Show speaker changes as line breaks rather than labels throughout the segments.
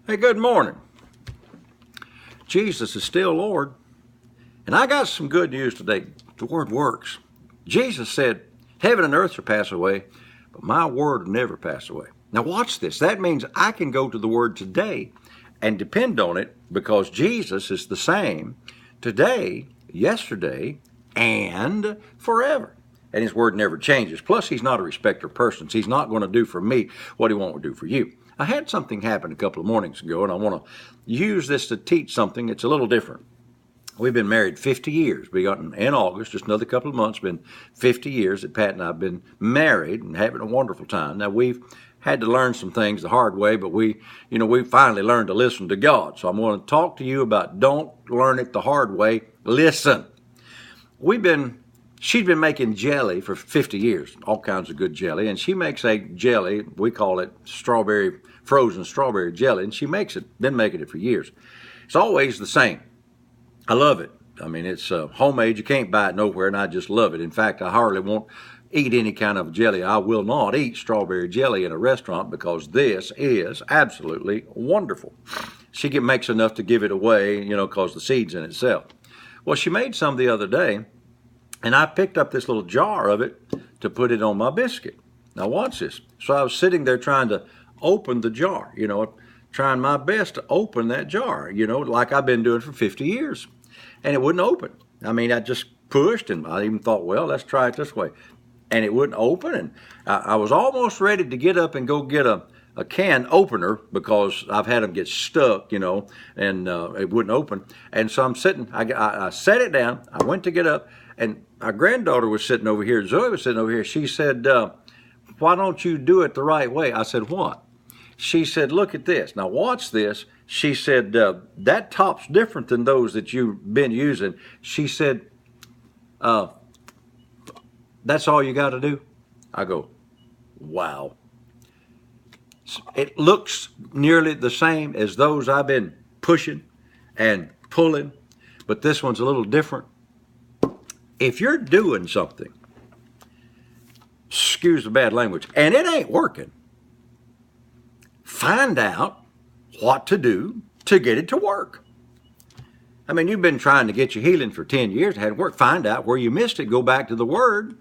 Hey, good morning. Jesus is still Lord. And I got some good news today. The word works. Jesus said, heaven and earth shall pass away, but my word will never pass away. Now watch this. That means I can go to the word today and depend on it because Jesus is the same today, yesterday, and forever. And his word never changes. Plus, he's not a respecter of persons. He's not going to do for me what he won't do for you. I had something happen a couple of mornings ago, and I want to use this to teach something. It's a little different. We've been married 50 years. We got in August, just another couple of months, been 50 years that Pat and I have been married and having a wonderful time. Now, we've had to learn some things the hard way, but we finally learned to listen to God. So I'm going to talk to you about don't learn it the hard way. Listen. She's been making jelly for 50 years, all kinds of good jelly, and she makes a jelly, we call it frozen strawberry jelly, and she been making it for years. It's always the same. I love it. I mean, it's homemade. You can't buy it nowhere, and I just love it. In fact, I hardly won't eat any kind of jelly. I will not eat strawberry jelly in a restaurant because this is absolutely wonderful. She makes enough to give it away, because the seed's in itself. Well, she made some the other day, and I picked up this little jar of it to put it on my biscuit. Now watch this. So I was sitting there trying to open the jar, trying my best to open that jar, like I've been doing for 50 years. And it wouldn't open. I mean, I just pushed, and I even thought, well, let's try it this way. And it wouldn't open, and I was almost ready to get up and go get a can opener because I've had them get stuck, and it wouldn't open. And so I'm sitting, I set it down, I went to get up, and our granddaughter was sitting over here, Zoe was sitting over here. She said, why don't you do it the right way? I said, what? She said, look at this. Now watch this. She said, that top's different than those that you've been using. She said, that's all you got to do? I go, wow. It looks nearly the same as those I've been pushing and pulling, but this one's a little different. If you're doing something, excuse the bad language, and it ain't working, find out what to do to get it to work. I mean, you've been trying to get your healing for 10 years. It hadn't worked. Find out where you missed it. Go back to the Word.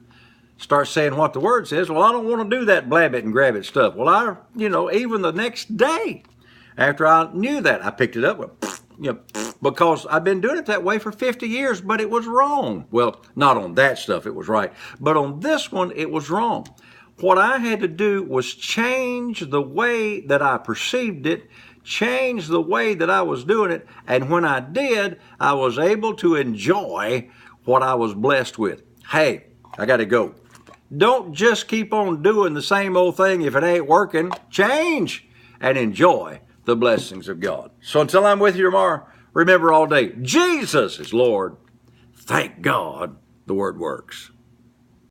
Start saying what the Word says. Well, I don't want to do that blab it and grab it stuff. Well, even the next day after I knew that, I picked it up, because I've been doing it that way for 50 years, but it was wrong. Well, not on that stuff, it was right. But on this one, it was wrong. What I had to do was change the way that I perceived it, change the way that I was doing it, and when I did, I was able to enjoy what I was blessed with. Hey, I got to go. Don't just keep on doing the same old thing if it ain't working. Change and enjoy the blessings of God. So until I'm with you tomorrow, remember all day, Jesus is Lord. Thank God the Word works.